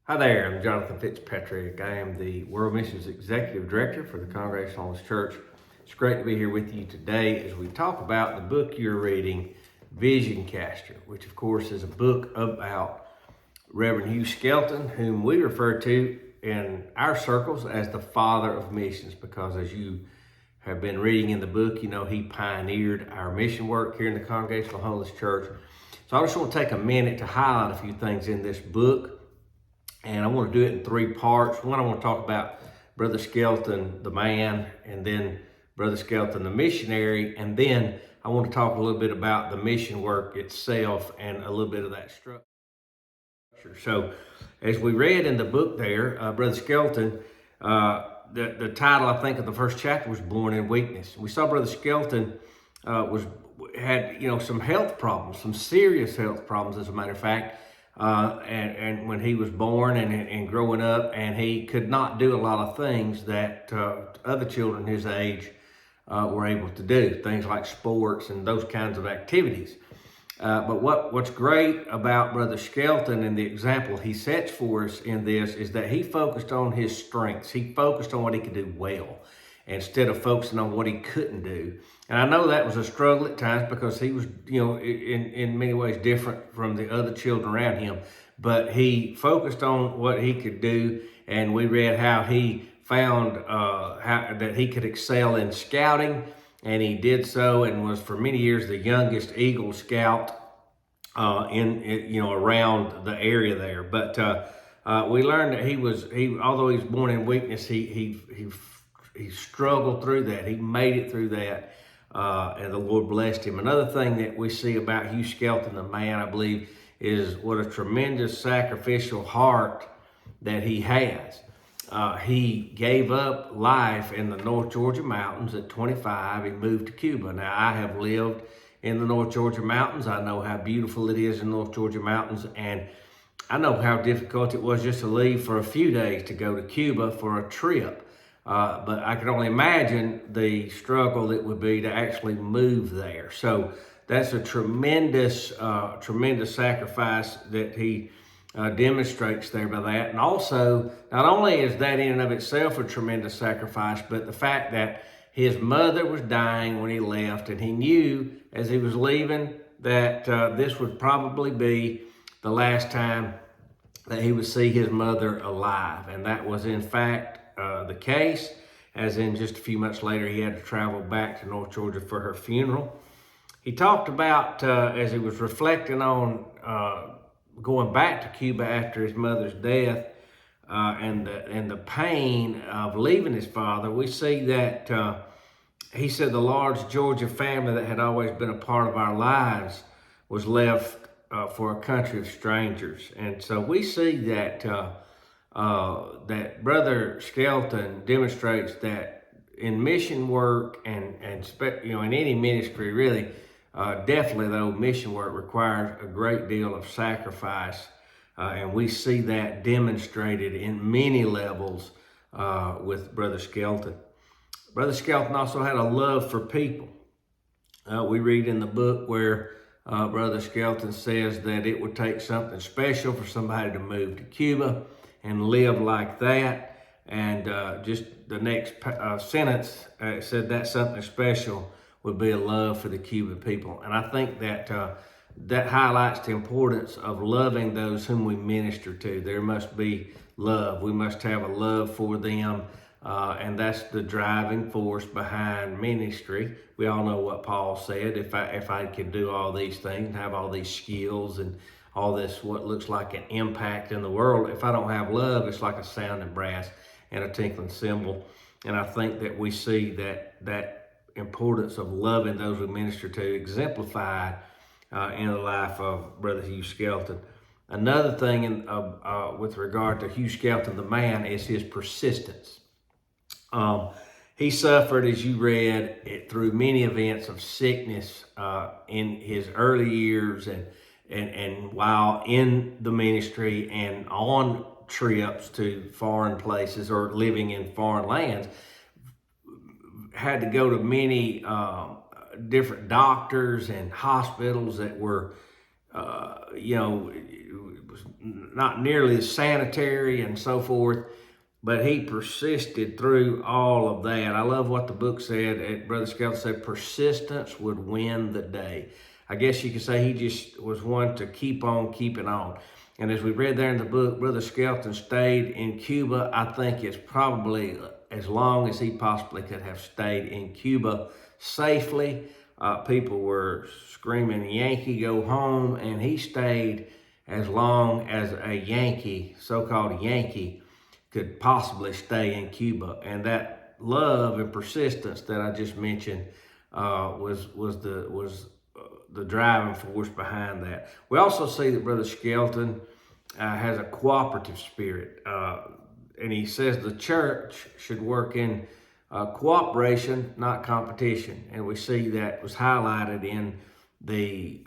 Hi there, I'm Jonathan Fitzpatrick. I am the World Missions Executive Director for the Congregationalist Church. It's great to be here with you today as we talk about the book you're reading, Vision Caster, which of course is a book about Reverend Hugh Skelton, whom we refer to in our circles as the father of missions, because as you have been reading in the book, you know he pioneered our mission work here in the Congregational Holiness Church. So I just want to take a minute to highlight a few things in this book. And I want to do it in three parts. One, I want to talk about Brother Skelton, the man, and then Brother Skelton, the missionary. And then I want to talk a little bit about the mission work itself and a little bit of that structure. So as we read in the book there, Brother Skelton, the title, I think, of the first chapter was Born in Weakness. We saw Brother Skelton had some health problems, some serious health problems, as a matter of fact. And when he was born and growing up, and he could not do a lot of things that other children his age were able to do, things like sports and those kinds of activities. But what's great about Brother Skelton and the example he sets for us in this is that he focused on his strengths. He focused on what he could do well, instead of focusing on what he couldn't do. And I know that was a struggle at times because he was, in many ways different from the other children around him. But he focused on what he could do, and we read how he found that he could excel in scouting, and he did so, and was for many years the youngest Eagle Scout around the area there. But we learned that although he was born in weakness, he struggled through that. He made it through that, and the Lord blessed him. Another thing that we see about Hugh Skelton, the man, I believe, is what a tremendous sacrificial heart that he has. He gave up life in the North Georgia mountains at 25. He moved to Cuba. Now, I have lived in the North Georgia mountains. I know how beautiful it is in North Georgia mountains, and I know how difficult it was just to leave for a few days to go to Cuba for a trip. But I can only imagine the struggle it would be to actually move there. So that's a tremendous sacrifice that he demonstrates there by that. And also, not only is that in and of itself a tremendous sacrifice, but the fact that his mother was dying when he left, and he knew as he was leaving that this would probably be the last time that he would see his mother alive. And that was in fact the case, as in just a few months later he had to travel back to North Georgia for her funeral. He talked about, as he was reflecting on going back to Cuba after his mother's death, and the pain of leaving his father, we see that he said the large Georgia family that had always been a part of our lives was left for a country of strangers. And so we see that that Brother Skelton demonstrates that in mission work and in any ministry really, definitely though, mission work requires a great deal of sacrifice, and we see that demonstrated in many levels with Brother Skelton. Brother Skelton also had a love for people. We read in the book where Brother Skelton says that it would take something special for somebody to move to Cuba and live like that. And just the next sentence said that something special would be a love for the Cuban people. And I think that that highlights the importance of loving those whom we minister to. There must be love. We must have a love for them. And that's the driving force behind ministry. We all know what Paul said, if I can do all these things, have all these skills and all this, what looks like an impact in the world, if I don't have love, it's like a sounding brass and a tinkling cymbal. And I think that we see that importance of loving those we minister to exemplified in the life of Brother Hugh Skelton. Another thing with regard to Hugh Skelton, the man, is his persistence. He suffered, as you read, through many events of sickness in his early years and while in the ministry and on trips to foreign places or living in foreign lands. Had to go to many different doctors and hospitals that were, it was not nearly as sanitary and so forth. But he persisted through all of that. I love what the book said. Brother Skelton said, persistence would win the day. I guess you could say he just was one to keep on keeping on. And as we read there in the book, Brother Skelton stayed in Cuba. I think it's probably as long as he possibly could have stayed in Cuba safely. People were screaming, Yankee, go home. And he stayed as long as a Yankee, so-called Yankee, could possibly stay in Cuba. And that love and persistence that I just mentioned was the driving force behind that. We also see that Brother Skelton has a cooperative spirit. And he says the church should work in cooperation, not competition. And we see that was highlighted in the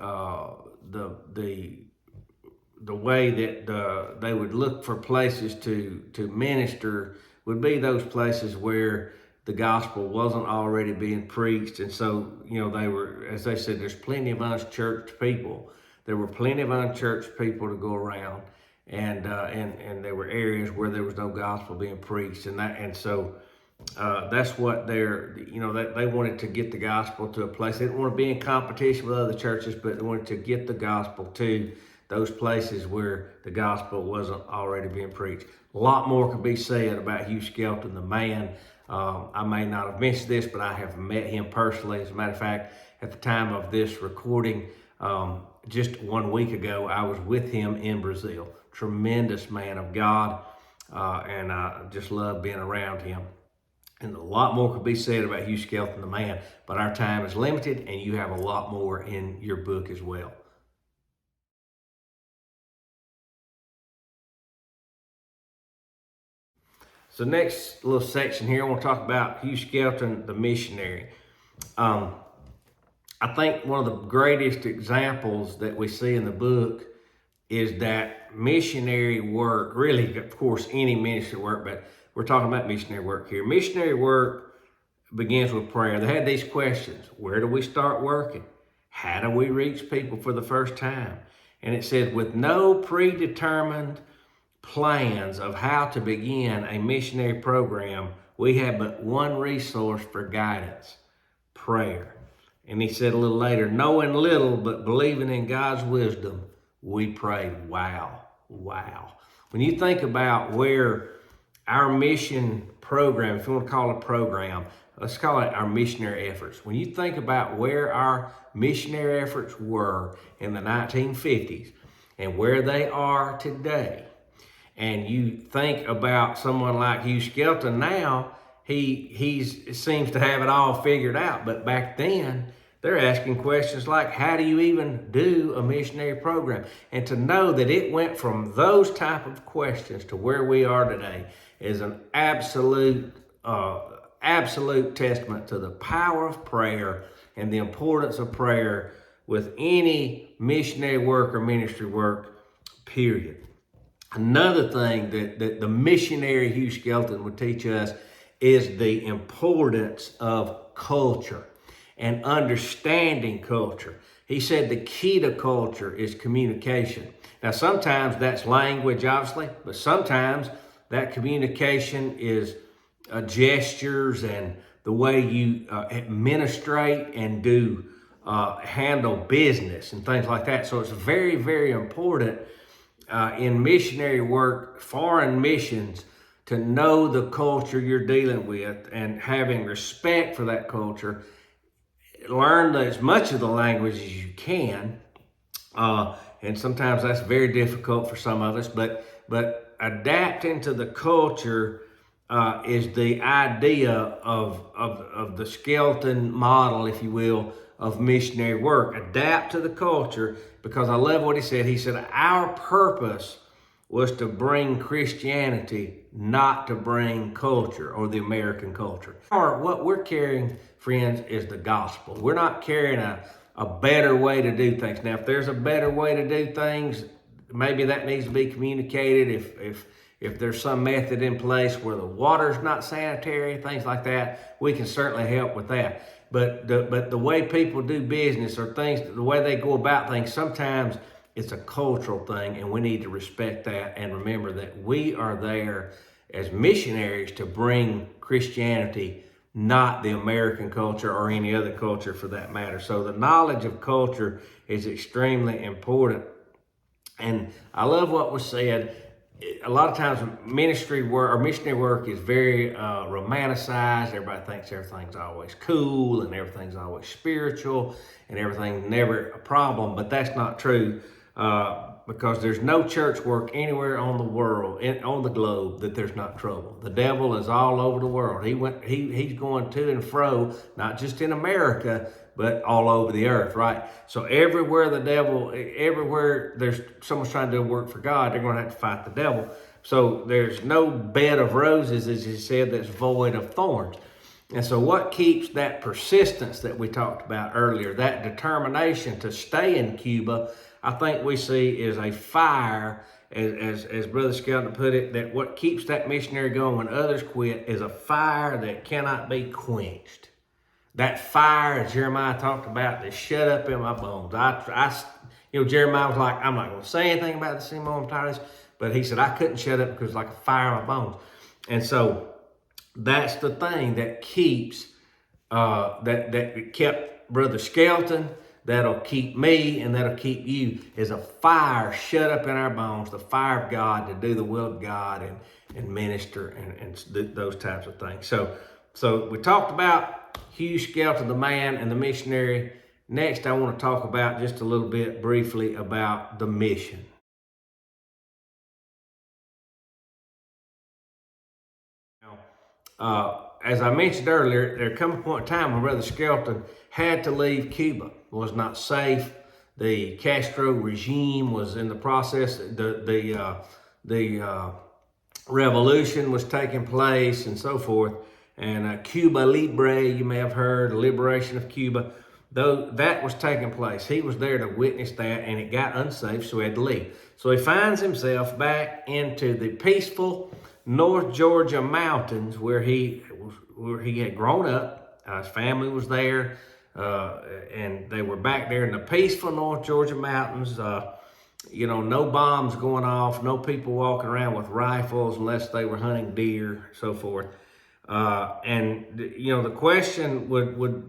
way that they would look for places to minister would be those places where the gospel wasn't already being preached. And so, they were, as they said, there's plenty of unchurched people. There were plenty of unchurched people to go around, and there were areas where there was no gospel being preached. So that's what they wanted to get the gospel to a place. They didn't want to be in competition with other churches, but they wanted to get the gospel to those places where the gospel wasn't already being preached. A lot more could be said about Hugh Skelton, the man. I may not have mentioned this, but I have met him personally. As a matter of fact, at the time of this recording, just 1 week ago, I was with him in Brazil. Tremendous man of God, and I just love being around him. And a lot more could be said about Hugh Skelton, the man, but our time is limited, and you have a lot more in your book as well. So next little section here, I want to talk about Hugh Skelton, the missionary. I think one of the greatest examples that we see in the book is that missionary work, really, of course, any ministry work, but we're talking about missionary work here. Missionary work begins with prayer. They had these questions. Where do we start working? How do we reach people for the first time? And it says, with no predetermined plans of how to begin a missionary program, we have but one resource for guidance: prayer. And he said a little later, knowing little but believing in God's wisdom, we prayed. Wow. When you think about where our mission program, if you want to call it a program, let's call it our missionary efforts. When you think about where our missionary efforts were in the 1950s and where they are today, and you think about someone like Hugh Skelton now, he seems to have it all figured out. But back then, they're asking questions like, how do you even do a missionary program? And to know that it went from those type of questions to where we are today is an absolute testament to the power of prayer and the importance of prayer with any missionary work or ministry work, period. Another thing that the missionary Hugh Skelton would teach us is the importance of culture and understanding culture. He said the key to culture is communication. Now, sometimes that's language, obviously, but sometimes that communication is gestures and the way you administrate and do handle business and things like that. So it's very, very important in missionary work, foreign missions, to know the culture you're dealing with and having respect for that culture. Learn as much of the language as you can, and sometimes that's very difficult for some of us, but adapting to the culture is the idea of the Skelton model, if you will, of missionary work. Adapt to the culture, because I love what he said. He said, our purpose was to bring Christianity, not to bring culture or the American culture. What we're carrying, friends, is the gospel. We're not carrying a better way to do things. Now, if there's a better way to do things, maybe that needs to be communicated. If there's some method in place where the water's not sanitary, things like that, we can certainly help with that. But the way people do business or things, the way they go about things, sometimes It's a cultural thing, and we need to respect that and remember that we are there as missionaries to bring Christianity, not the American culture or any other culture for that matter. So the knowledge of culture is extremely important. And I love what was said. A lot of times ministry work or missionary work is very romanticized. Everybody thinks everything's always cool and everything's always spiritual and everything's never a problem, but that's not true. Because there's no church work anywhere on the world, on the globe, that there's not trouble. The devil is all over the world. He's going to and fro, not just in America, but all over the earth, right? So everywhere there's someone's trying to do work for God, they're going to have to fight the devil. So there's no bed of roses, as he said, that's void of thorns. And so what keeps that persistence that we talked about earlier, that determination to stay in Cuba, I think we see is a fire, as Brother Skelton put it, that what keeps that missionary going when others quit is a fire that cannot be quenched. That fire, as Jeremiah talked about, that shut up in my bones. Jeremiah was like, I'm not going to say anything about this anymore, I'm tired of this. But he said, I couldn't shut up because it's like a fire in my bones. And so that's the thing that keeps, that kept Brother Skelton, that'll keep me, and that'll keep you, is a fire shut up in our bones, the fire of God to do the will of God and minister and those types of things. So we talked about Hugh Skelton, the man and the missionary. Next, I want to talk about just a little bit briefly about the mission. As I mentioned earlier, there come a point in time when Brother Skelton had to leave Cuba. It was not safe. The Castro regime was in the process. The revolution was taking place and so forth. And Cuba Libre, you may have heard, the liberation of Cuba, though that was taking place. He was there to witness that, and it got unsafe, so he had to leave. So he finds himself back into the peaceful North Georgia mountains where he had grown up. His family was there, and they were back there in the peaceful North Georgia mountains. No bombs going off, no people walking around with rifles unless they were hunting deer, so forth. The question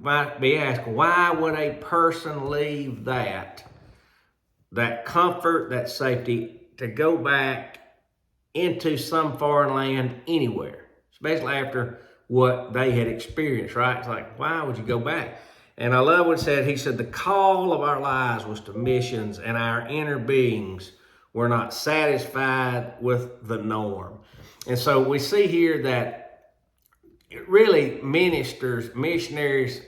might be asked, why would a person leave that comfort, that safety, to go back into some foreign land anywhere, especially after what they had experienced, right? It's like, why would you go back? And I love what he said, the call of our lives was to missions, and our inner beings were not satisfied with the norm. And so we see here that really missionaries,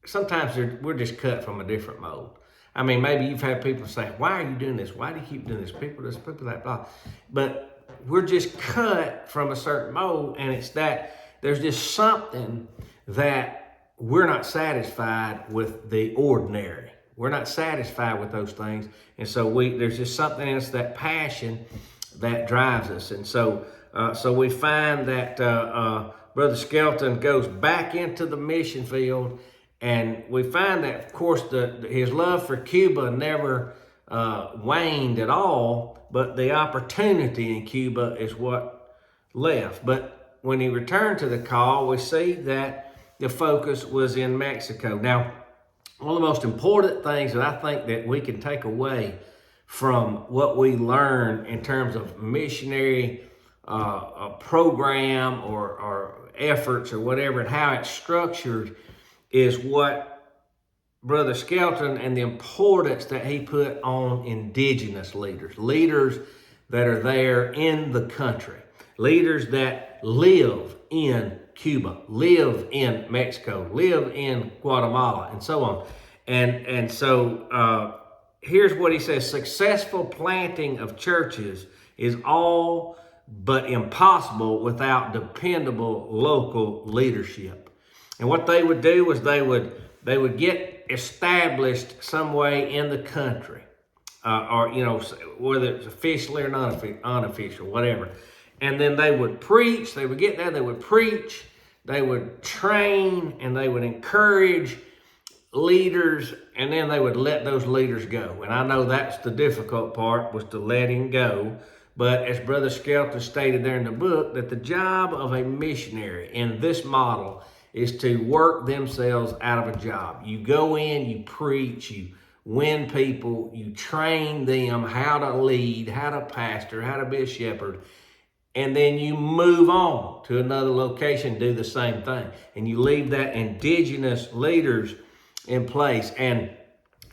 sometimes we're just cut from a different mold. I mean, maybe you've had people say, why are you doing this? Why do you keep doing this? People that, blah. But we're just cut from a certain mold, and it's that there's just something that we're not satisfied with the ordinary. We're not satisfied with those things. And so there's just something in us, that passion that drives us. And so we find that Brother Skelton goes back into the mission field, and we find that, of course, his love for Cuba never waned at all, but the opportunity in Cuba is what left. But when he returned to the call, we see that the focus was in Mexico. Now, one of the most important things that I think that we can take away from what we learn in terms of missionary program or efforts or whatever, and how it's structured, is what Brother Skelton and the importance that he put on indigenous leaders that are there in the country, leaders that live in Cuba, live in Mexico, live in Guatemala, and so on. And so here's what he says: successful planting of churches is all but impossible without dependable local leadership. And what they would do was they would get established some way in the country, or whether it's officially or unofficial, whatever. And then they would preach. They would get there. They would preach. They would train, and they would encourage leaders, and then they would let those leaders go. And I know that's the difficult part, was to letting go. But as Brother Skelton stated there in the book, that the job of a missionary in this model is to work themselves out of a job. You go in, you preach, you win people, you train them how to lead, how to pastor, how to be a shepherd, and then you move on to another location, do the same thing. And you leave that indigenous leaders in place. And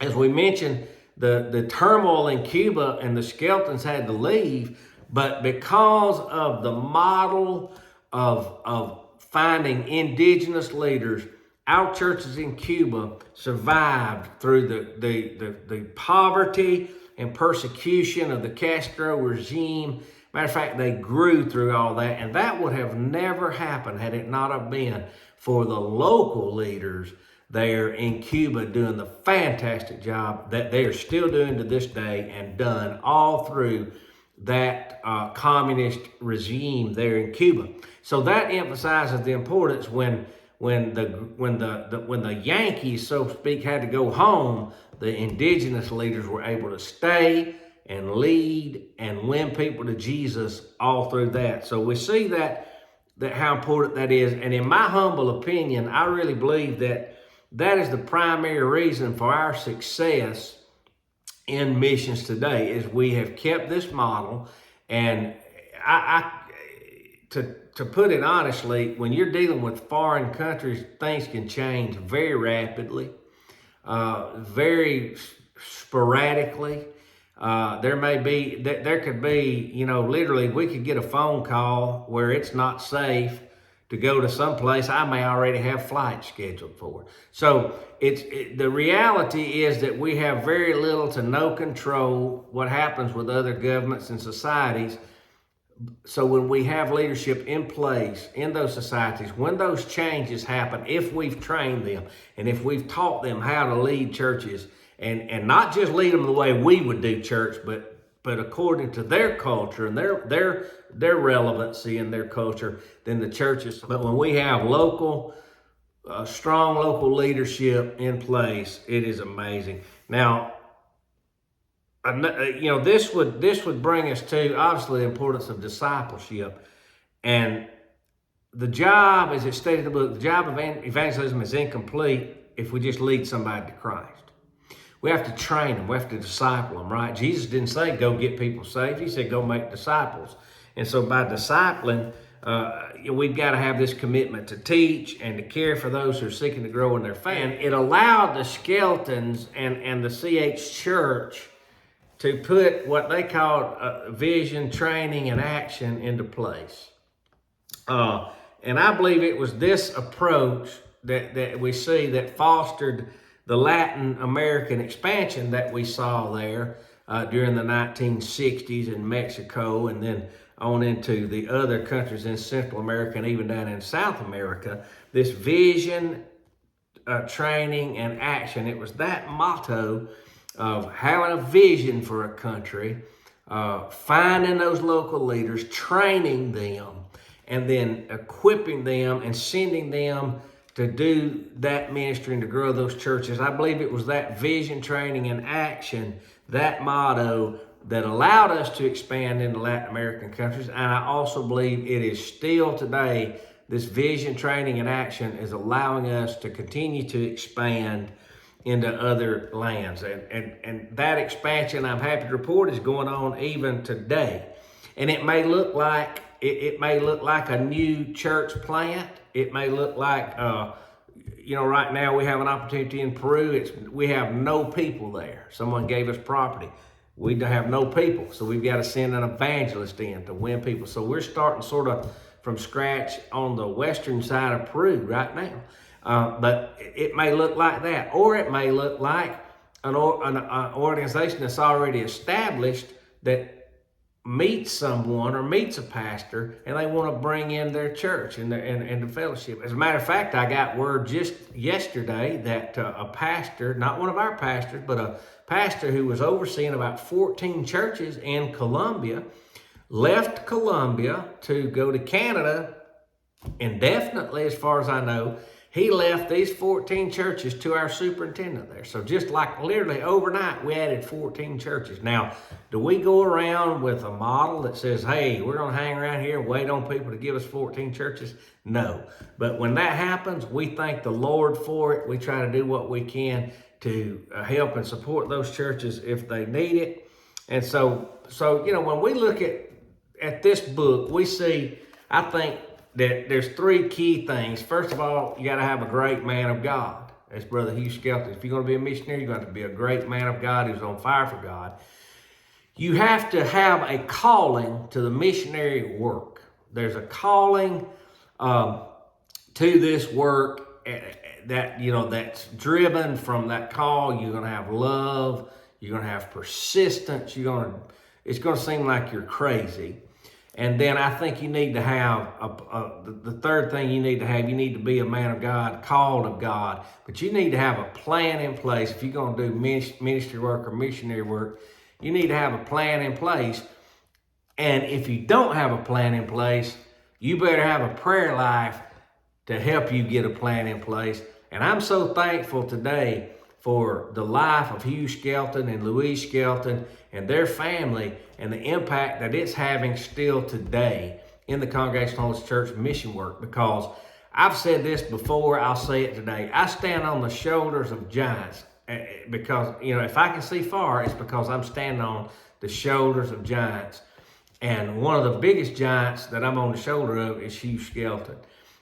as we mentioned, the turmoil in Cuba, and the Skeltons had to leave, but because of the model of finding indigenous leaders, our churches in Cuba survived through the poverty and persecution of the Castro regime. Matter of fact, they grew through all that, and that would have never happened had it not have been for the local leaders there in Cuba doing the fantastic job that they are still doing to this day, and done all through that communist regime there in Cuba. So that emphasizes the importance when the Yankees, so to speak, had to go home, the indigenous leaders were able to stay and lead and win people to Jesus all through that. So we see that how important that is. And in my humble opinion, I really believe that is the primary reason for our success in missions today, is we have kept this model. And to put it honestly, when you're dealing with foreign countries, things can change very rapidly, very sporadically. There could be, literally we could get a phone call where it's not safe to go to some place I may already have flights scheduled for. So the reality is that we have very little to no control what happens with other governments and societies. So when we have leadership in place in those societies, when those changes happen, if we've trained them and if we've taught them how to lead churches, and not just lead them the way we would do church, but according to their culture and their relevancy in their culture, then the churches. But when we have strong local leadership in place, it is amazing. Now, this would bring us to obviously the importance of discipleship, and the job, as it stated in the book, the job of evangelism is incomplete if we just lead somebody to Christ. We have to train them. We have to disciple them, right? Jesus didn't say go get people saved. He said go make disciples. And so by discipling, we've got to have this commitment to teach and to care for those who are seeking to grow in their faith. And it allowed the Skeltons and the CH Church to put what they called vision, training, and action into place. And I believe it was this approach that we see that fostered the Latin American expansion that we saw there during the 1960s in Mexico, and then on into the other countries in Central America and even down in South America. This vision, training, and action. It was that motto of having a vision for a country, finding those local leaders, training them, and then equipping them and sending them to do that ministry and to grow those churches. I believe it was that vision, training, and action, that motto, that allowed us to expand into Latin American countries. And I also believe it is still today, this vision, training, and action is allowing us to continue to expand into other lands. And that expansion, I'm happy to report, is going on even today. And it may look like a new church plant. It may look like, right now we have an opportunity in Peru. We have no people there. Someone gave us property. We have no people. So we've got to send an evangelist in to win people. So we're starting sort of from scratch on the western side of Peru right now. But it may look like that. Or it may look like an organization that's already established that meets someone or meets a pastor, and they want to bring in their church and the fellowship. As a matter of fact, I got word just yesterday that a pastor, not one of our pastors, but a pastor who was overseeing about 14 churches in Colombia, left Colombia to go to Canada indefinitely, as far as I know, He left these 14 churches to our superintendent there. So just like literally overnight, we added 14 churches. Now, do we go around with a model that says, hey, we're going to hang around here and wait on people to give us 14 churches? No. But when that happens, we thank the Lord for it. We try to do what we can to help and support those churches if they need it. And so when we look at this book, we see, I think, that there's three key things. First of all, you got to have a great man of God. As Brother Hugh Skelton, if you're going to be a missionary, you're going to be a great man of God who's on fire for God. You have to have a calling to the missionary work. There's a calling to this work that's driven from that call. You're going to have love. You're going to have persistence. It's going to seem like you're crazy. And then I think you need to have, the third thing you need to be a man of God, called of God, but you need to have a plan in place. If you're going to do ministry work or missionary work, you need to have a plan in place. And if you don't have a plan in place, you better have a prayer life to help you get a plan in place. And I'm so thankful today for the life of Hugh Skelton and Louise Skelton and their family and the impact that it's having still today in the Congregational Holiness Church mission work. Because I've said this before, I'll say it today. I stand on the shoulders of giants because, if I can see far, it's because I'm standing on the shoulders of giants. And one of the biggest giants that I'm on the shoulder of is Hugh Skelton.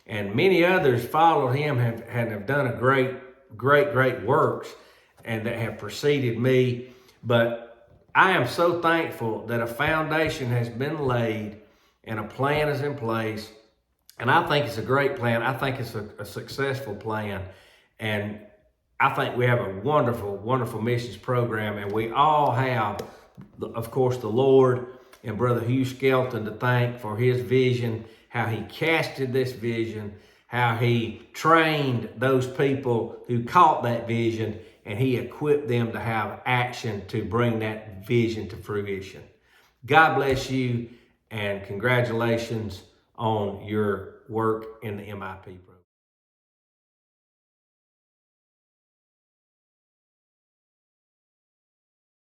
And many others followed him have done a great works and that have preceded me. But I am so thankful that a foundation has been laid and a plan is in place. And I think it's a great plan. I think it's a successful plan. And I think we have a wonderful, wonderful missions program. And we all have, of course, the Lord and Brother Hugh Skelton to thank for his vision, how he casted this vision, how he trained those people who caught that vision, and he equipped them to have action to bring that vision to fruition. God bless you, and congratulations on your work in the MIP program.